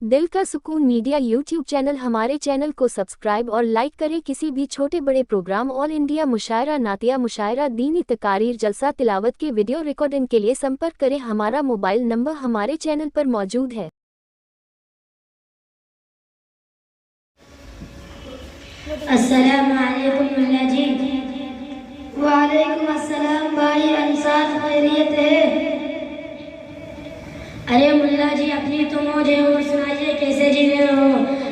दिल का सुकून मीडिया यूट्यूब चैनल। हमारे चैनल को सब्सक्राइब और लाइक करें। किसी भी छोटे बड़े प्रोग्राम, ऑल इंडिया मुशायरा, नातिया मुशायरा, दीनी तकारीर, जलसा, तिलावत के वीडियो रिकॉर्डिंग के लिए संपर्क करें। हमारा मोबाइल नंबर हमारे चैनल पर मौजूद है। अस्सलाम वालेकुम मुल्ला जी। वालेकुम अस्सलाम भाई अंसार, खैरियत है? अरे मुल्ला जी, अपनी तो मौज है और सुनाइए कैसे जी रहे हो?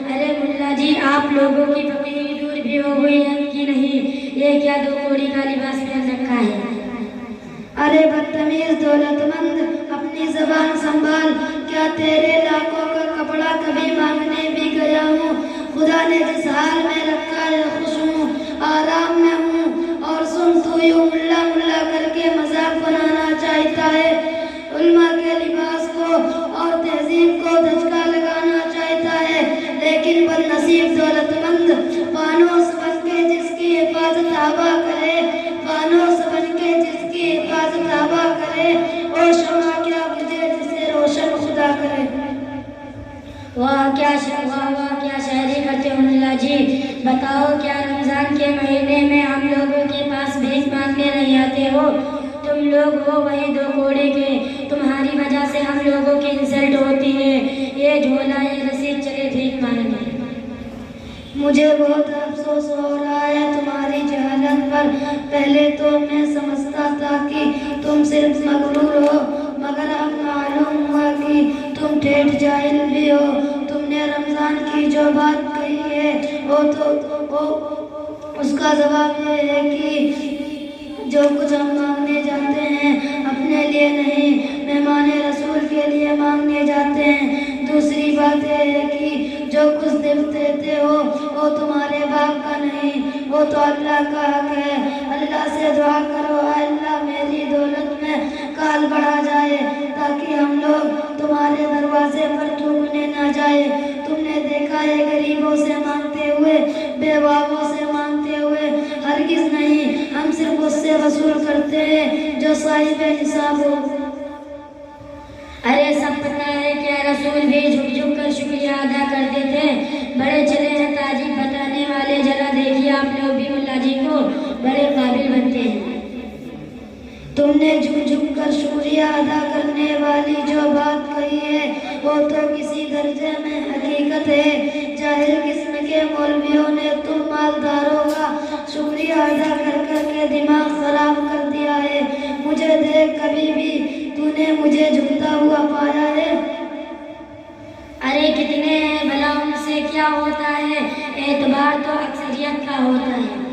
अरे मुल्ला जी, आप लोगों की फकीरी दूर भी हो गई है कि नहीं? ये क्या दो कोड़ी का लिबास पहन रखा है? अरे बदतमीज दौलतमंद, अपनी जबान संभाल। क्या तेरे लाखों का कपड़ा कभी मांगने भी गया हूँ? खुदा ने जिस हाल में रखा है खुश हूँ, आराम में हूँ। और सुन, तू यूं मुल्ला मुल्ला करके मजाक बनाना चाहता है, उल्मा के लिबास को और तहजीब को धचका लगाना चाहता है। लेकिन बदनसीब दौलतमंद, फानूस बन के जिसकी हिफाजत हवा करे, फानूस बन के जिसकी हिफाजत हवा करे, वो शमा क्या बुझे जिसे रोशन खुदा करे। वाह क्या शायरी करते हो मुल्ला जी। बताओ, क्या रमजान के महीने में हम लोगों के पास भीख मांगने नहीं आते हो? तुम लोग हो वही दो कोड़े के, तुम्हारी वजह से हम लोगों की इंसल्ट होती है। ये झोला, ये रसीद, चले भीख मांगने। मुझे बहुत अफसोस हो रहा है तुम्हारी जहालत पर। पहले तो मैं समझता था कि तुम सिर्फ मगरूर हो, मगर अब मालूम हुआ कि तुम ठेठ जाहिल भी हो। तुमने रमजान की जो बात कही है वो उसका जवाब ये है कि जो कुछ हम मांगने जाते हैं अपने लिए नहीं, मेहमान रसूल के लिए मांगने जाते हैं। दूसरी बात यह है कि जो कुछ देते हो वो तुम्हारे बाप का नहीं, वो तो अल्लाह का हक है। अल्लाह से दुआ करो, अल्लाह मेरी दौलत में काल बढ़ा जाए ताकि हम लोग तुम्हारे दरवाजे पर थूकने ना जाए। तुमने देखा है गरीबों से मांगते हुए, बेवाओं से मांगते हुए? हरगिज नहीं, हम सिर्फ उससे वसूल करते हैं जो साहिब निसाब हो। अरे सब पता है, क्या रसूल भी झुक झुक कर शुक्रिया अदा करते थे? बड़े चले हैं ताजीब बताने वाले। जरा देखिए आप लोग भी मुल्ला जी को बड़े काबिल बनते हैं। तुमने झुक झुक कर शुक्रिया अदा करने वाली जो बात कही है वो तो किसी दर्जे में हकीकत है। जाहिल किस्म के मौलवियों ने तुम मालदारों का शुक्रिया अदा कर करके दिमाग खराब कर दिया है। मुझे देख, कभी भी तूने मुझे झुकता हुआ पाया है? अरे कितने हैं भला, उनसे क्या होता है? एतबार तो अक्सरियत का होता है।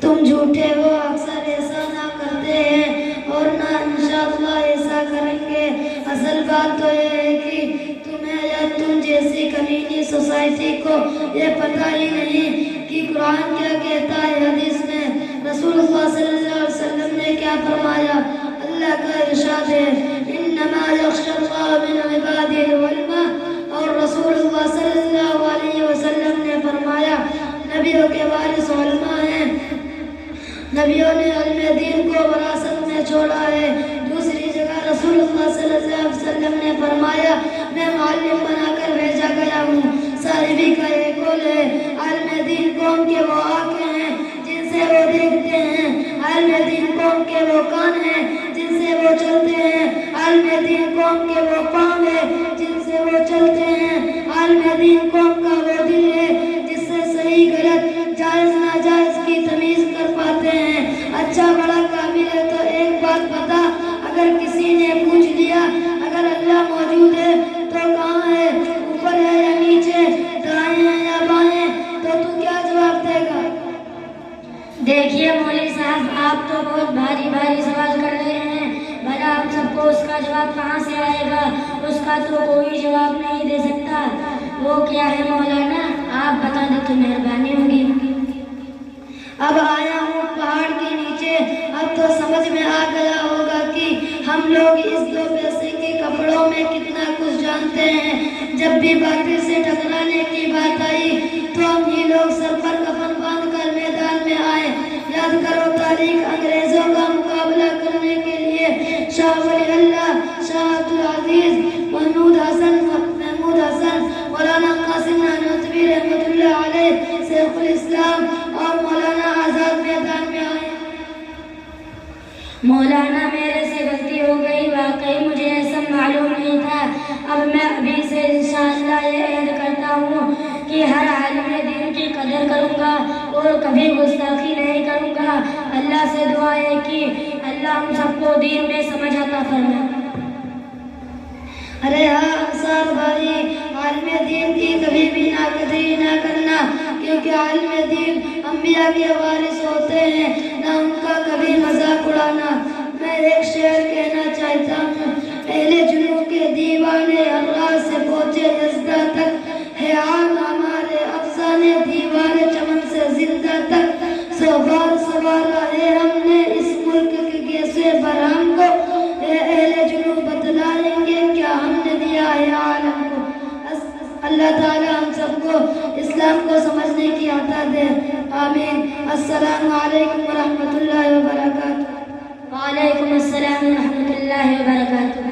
तुम झूठे हो, अक्सर ऐसा ना करते हैं और ना इंशाअल्लाह ऐसा करेंगे। असल बात तो ये है कि तुम्हें या तुम जैसी कमीनी सोसाइटी को ये पता ही नहीं कि कुरान क्या कहता है। हदीस में रसूलुल्लाह सल्लल्लाहु अलैहि वसल्लम ने क्या फरमाया? अल्लाह का इरशाद है, इन्नमा यख्शल्लाह मिन इबादिल उलमा। और रसूलुल्लाह सल्लल्लाहु अलैहि वसल्लम ने फरमाया, नबियों के वारिस उलमा हैं, नबियों ने इल्म दीन को विरासत में छोड़ा है। दूसरी जगह रसूलुल्लाह सल्लल्लाहु अलैहि वसल्लम ने फरमाया, मैं मालिम बनाकर भेजा गया हूँ। साहिबी का ये कौल है, इल्म दीन कौम के वो आंखें हैं जिनसे वो देखते हैं, इल्म दीन कौम के वो कान हैं जिनसे वो चलते हैं, इल्म दीन कौम के वो पाँव है जिनसे वो चलते हैं, इल्म दीन कौम का वो दिल है जिससे सही गलत, जायज नाजायज की तमीज कर पाते हैं। अच्छा बड़ा काबिल है तो एक बात बता, अगर किसी ने पूछ लिया अगर अल्लाह मौजूद है तो कहाँ है, ऊपर है या नीचे, दाएं है या बाएं, तो तू क्या जवाब देगा? देखिए मौलवी साहब, आप तो बहुत भारी भारी सवाल कर रहे हैं। भला हम सबको उसका जवाब कहाँ से आएगा? उसका तो कोई जवाब नहीं दे सकता। वो क्या है मौलाना, आप बता दे तो मेहरबानी होगी। अब आया हूँ पहाड़ के नीचे, अब तो समझ में आ गया होगा कि हम लोग इस 2 पैसे के कपड़ों में कितना कुछ जानते हैं। जब भी बातिल से टकराने की बात आई तो हम ही लोग सर पर कफन बांध कर मैदान में आए। याद करो तारीख, अंग्रेजों का मुकाबला करने के लिए शाह वली अल्लाह, शाह अब्दुल अजीज, महमूद हसन سے انشاءاللہ یہ عہد کرتا ہوں کہ ہر عالم دین کی قدر کروں گا اور کبھی گستاخی نہیں کروں گا۔ اللہ سے دعا ہے کہ اللہ ہم سب کو دین میں سمجھ عطا فرمائے۔ ارے ہاں انصار بھائی، عالم دین کی کبھی بھی ناقدری نہ کرنا، کیونکہ عالم دین انبیاء کے وارث ہوتے ہیں، نہ ان کا کبھی مذاق اڑانا۔ میں ایک شعر کہنا چاہتا ہوں، پہلے جنوں کے دیوانے اللہ سے پہنچے یزدہ تک، ہے عام ہمارے افسانے دیوار چمن سے زندہ تک، سو بار سوارا ہے ہم نے اس ملک کے گیسے برہم کو، اے اہل جنوں بتلائیں گے کیا ہم نے دیا ہے عالم کو۔ اللہ تعالی ہم سب کو اسلام کو سمجھنے کی عطا دے، آمین۔ السلام علیکم ورحمۃ اللہ وبرکاتہ۔ وعلیکم السلام ورحمۃ اللہ وبرکاتہ۔